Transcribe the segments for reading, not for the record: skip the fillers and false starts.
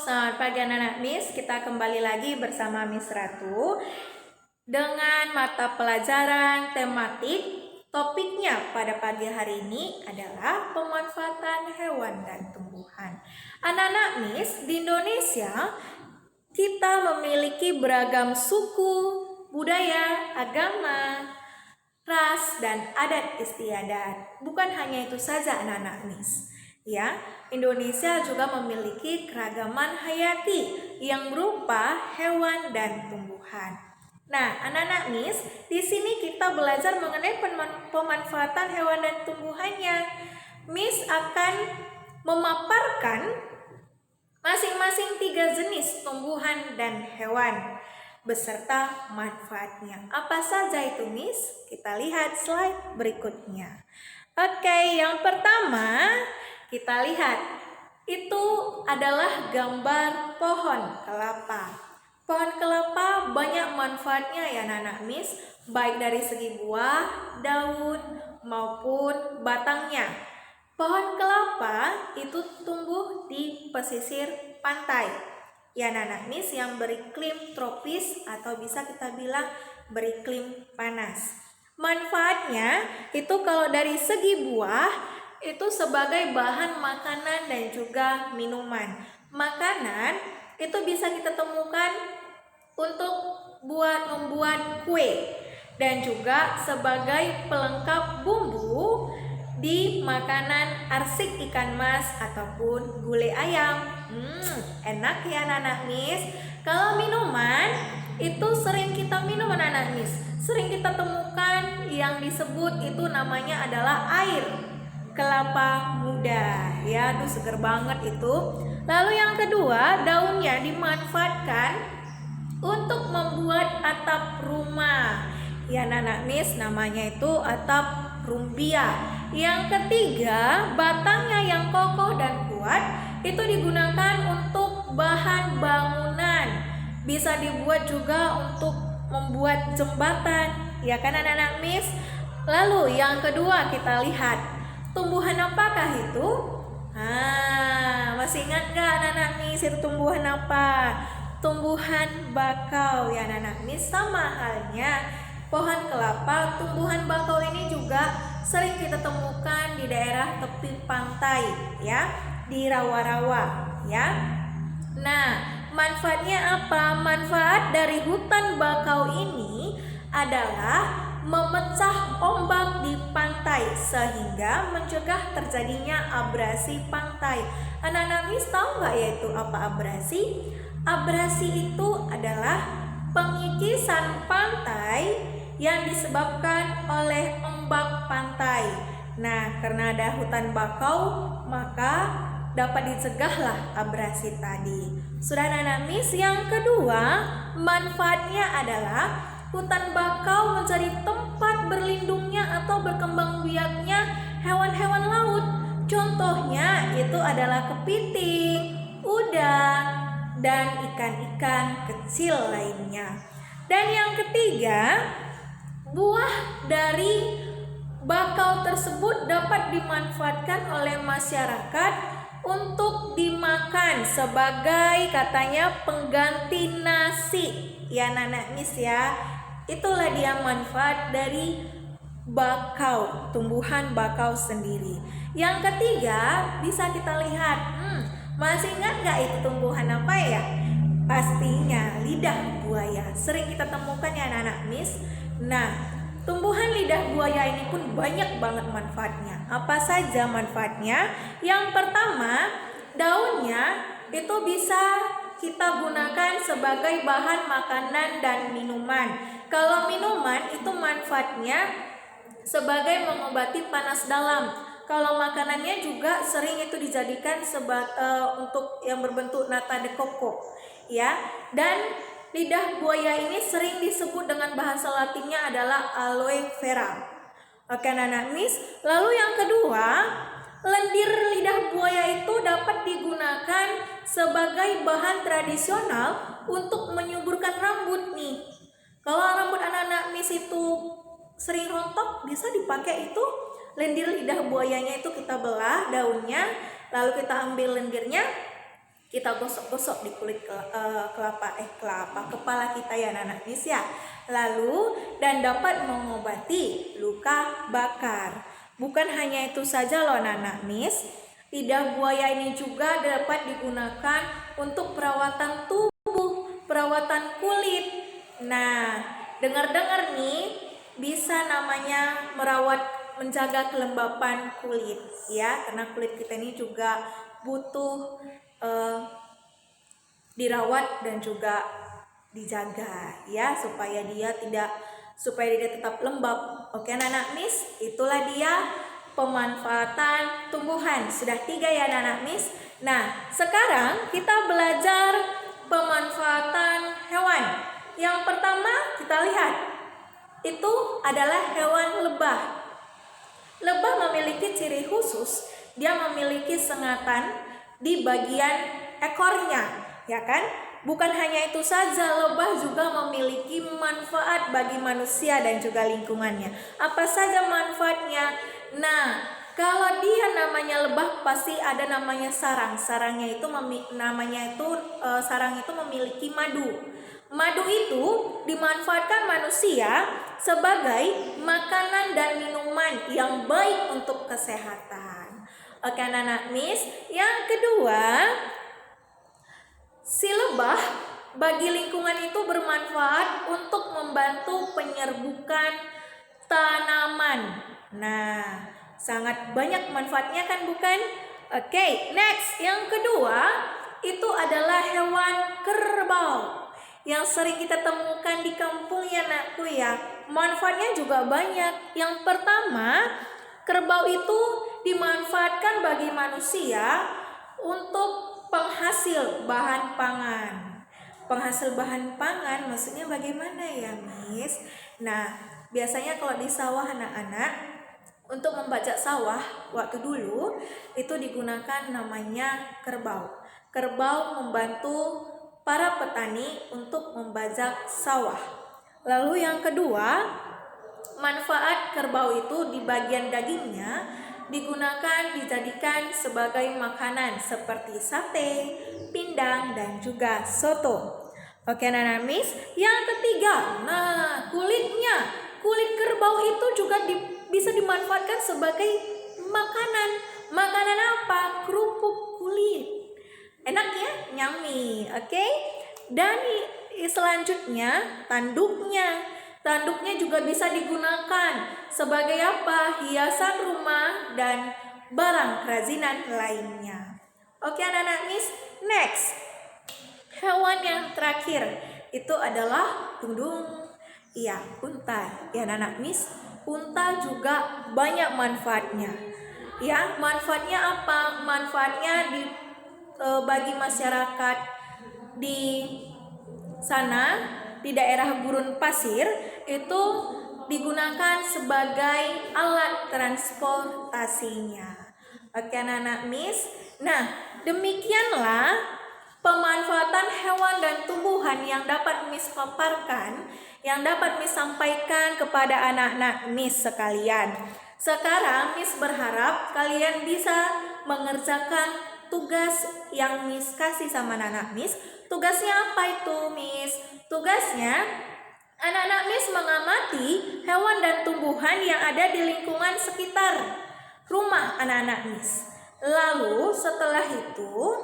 selamat pagi anak-anak Miss. Kita kembali lagi bersama Miss Ratu dengan mata pelajaran tematik. Topiknya pada pagi hari ini adalah pemanfaatan hewan dan tumbuhan. Anak-anak Miss, di Indonesia kita memiliki beragam suku, budaya, agama, ras, dan adat istiadat. Bukan hanya itu saja anak-anak Miss. Ya, Indonesia juga memiliki keragaman hayati yang berupa hewan dan tumbuhan. Nah, anak-anak Miss, di sini kita belajar mengenai pemanfaatan hewan dan tumbuhannya. Miss akan memaparkan masing-masing 3 jenis tumbuhan dan hewan beserta manfaatnya. Apa saja itu, Miss? Kita lihat slide berikutnya. Oke, yang pertama kita lihat itu adalah gambar pohon kelapa. Pohon kelapa banyak manfaatnya ya anak-anak Miss, baik dari segi buah, daun maupun batangnya. Pohon kelapa itu tumbuh di pesisir pantai ya anak-anak Miss yang beriklim tropis atau bisa kita bilang beriklim panas. Manfaatnya itu kalau dari segi buah itu sebagai bahan makanan dan juga minuman. Makanan itu bisa kita temukan untuk membuat kue dan juga sebagai pelengkap bumbu di makanan arsik ikan mas ataupun gulai ayam. Enak ya anak-anak Miss. Kalau minuman itu sering kita minum anak-anak Miss. Sering kita temukan yang disebut itu namanya adalah air kelapa muda. Ya, aduh seger banget itu. Lalu yang kedua, daunnya dimanfaatkan untuk membuat atap rumah. Ya anak-anak Miss, namanya itu atap rumbia. Yang ketiga, batangnya yang kokoh dan kuat itu digunakan untuk bahan bangunan. Bisa dibuat juga untuk membuat jembatan. Ya kan anak-anak Miss? Lalu yang kedua kita lihat tumbuhan apakah itu? Masih ingat gak anak-anak Miss itu tumbuhan apa? Tumbuhan bakau ya anak-anak Miss. Sama halnya pohon kelapa, tumbuhan bakau ini juga sering kita temukan di daerah tepi pantai ya, di rawa-rawa ya. Nah, manfaatnya apa? Manfaat dari hutan bakau ini adalah memecah ombak di pantai sehingga mencegah terjadinya abrasi pantai. Anak-anak Miss tahu nggak ya itu apa abrasi? Abrasi itu adalah pengikisan pantai yang disebabkan oleh ombak pantai. Nah, karena ada hutan bakau, maka dapat dicegahlah abrasi tadi. Sudah anak-anak Miss, yang kedua, manfaatnya adalah hutan bakau menjadi tempat berlindungnya atau berkembang biaknya hewan-hewan laut. Contohnya itu adalah kepiting, udang, dan ikan-ikan kecil lainnya. Dan yang ketiga, buah dari bakau tersebut dapat dimanfaatkan oleh masyarakat untuk dimakan sebagai katanya pengganti nasi. Ya anak-anak Miss ya. Itulah dia manfaat dari bakau, tumbuhan bakau sendiri. Yang ketiga bisa kita lihat, masih ingat gak itu tumbuhan apa ya? Pastinya lidah buaya. Sering kita temukan ya anak-anak Miss. Nah, tumbuhan lidah buaya ini pun banyak banget manfaatnya. Apa saja manfaatnya? Yang pertama, daunnya itu bisa kita gunakan sebagai bahan makanan dan minuman. Kalau minuman itu manfaatnya sebagai mengobati panas dalam. Kalau makanannya juga sering itu dijadikan untuk yang berbentuk nata de coco, ya. Dan lidah buaya ini sering disebut dengan bahasa Latinnya adalah aloe vera. Oke anak-anak Miss. Lalu yang kedua, lendir lidah buaya itu dapat digunakan sebagai bahan tradisional untuk menyuburkan rambut nih. Kalau rambut anak-anak Miss itu sering rontok, bisa dipakai itu lendir lidah buayanya itu kita belah daunnya, lalu kita ambil lendirnya, kita gosok-gosok di kulit kepala kita ya anak-anak Miss ya. Lalu dan dapat mengobati luka bakar. Bukan hanya itu saja loh anak-anak Miss, lidah buaya ini juga dapat digunakan untuk perawatan tubuh, perawatan kulit. Nah, dengar-dengar nih bisa namanya menjaga kelembapan kulit ya, karena kulit kita ini juga butuh dirawat dan juga dijaga ya, supaya dia tetap lembab. Oke anak-anak Miss, itulah dia pemanfaatan tumbuhan. Sudah 3 ya anak-anak Miss. Nah, sekarang kita belajar pemanfaatan hewan. Yang pertama kita lihat, itu adalah hewan lebah. Lebah memiliki ciri khusus, dia memiliki sengatan di bagian ekornya, ya kan? Bukan hanya itu saja, lebah juga memiliki manfaat bagi manusia dan juga lingkungannya. Apa saja manfaatnya? Nah, kalau dia namanya lebah pasti ada namanya sarang. Sarang itu memiliki madu. Madu itu dimanfaatkan manusia sebagai makanan dan minuman yang baik untuk kesehatan. Oke anak-anak Miss, yang kedua, si lebah bagi lingkungan itu bermanfaat untuk membantu penyerbukan tanaman. Nah, sangat banyak manfaatnya kan bukan? Oke, next. Yang kedua, itu adalah hewan kerbau yang sering kita temukan di kampung ya anakku ya. Manfaatnya juga banyak. Yang pertama, kerbau itu dimanfaatkan bagi manusia untuk penghasil bahan pangan. Penghasil bahan pangan maksudnya bagaimana ya Miss? Nah, biasanya kalau di sawah anak-anak, untuk membajak sawah waktu dulu itu digunakan namanya kerbau. Kerbau membantu para petani untuk membajak sawah. Lalu yang kedua, manfaat kerbau itu di bagian dagingnya digunakan dijadikan sebagai makanan seperti sate, pindang, dan juga soto. Oke anak-anak Miss, yang ketiga, nah kulitnya. Kulit kerbau itu juga bisa dimanfaatkan sebagai makanan. Makanan apa? Kerupuk kulit. Enak ya, nyami. Oke. Dan selanjutnya tanduknya. Tanduknya juga bisa digunakan sebagai apa? Hiasan rumah dan barang kerajinan lainnya. Oke anak-anak Miss, next. Hewan yang terakhir itu adalah burung. Iya, unta. Ya anak-anak Miss, unta juga banyak manfaatnya. Ya, manfaatnya apa? Manfaatnya bagi masyarakat di sana, di daerah gurun pasir, itu digunakan sebagai alat transportasinya. Oke anak-anak Miss. Nah, demikianlah pemanfaatan hewan dan tumbuhan yang dapat Miss paparkan, yang dapat Miss sampaikan kepada anak-anak Miss sekalian. Sekarang Miss berharap kalian bisa mengerjakan tugas yang Miss kasih sama anak-anak Miss. Tugasnya apa itu Miss? Tugasnya anak-anak Miss mengamati hewan dan tumbuhan yang ada di lingkungan sekitar rumah anak-anak Miss. Lalu setelah itu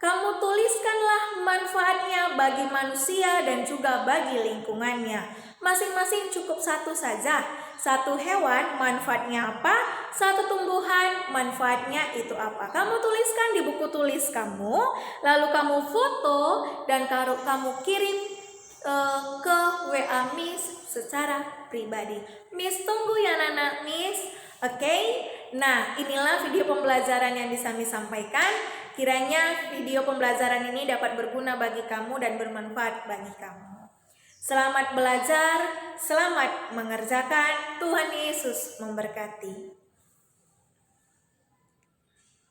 kamu tuliskanlah manfaatnya bagi manusia dan juga bagi lingkungannya. Masing-masing cukup satu saja. Satu hewan manfaatnya apa? Satu tumbuhan manfaatnya itu apa? Kamu tuliskan di buku tulis kamu, lalu kamu foto dan kamu kirim ke WA Miss secara pribadi. Miss tunggu ya anak-anak Miss. Oke? Nah, inilah video pembelajaran yang bisa Miss sampaikan. Kiranya video pembelajaran ini dapat berguna bagi kamu dan bermanfaat bagi kamu. Selamat belajar, selamat mengerjakan. Tuhan Yesus memberkati.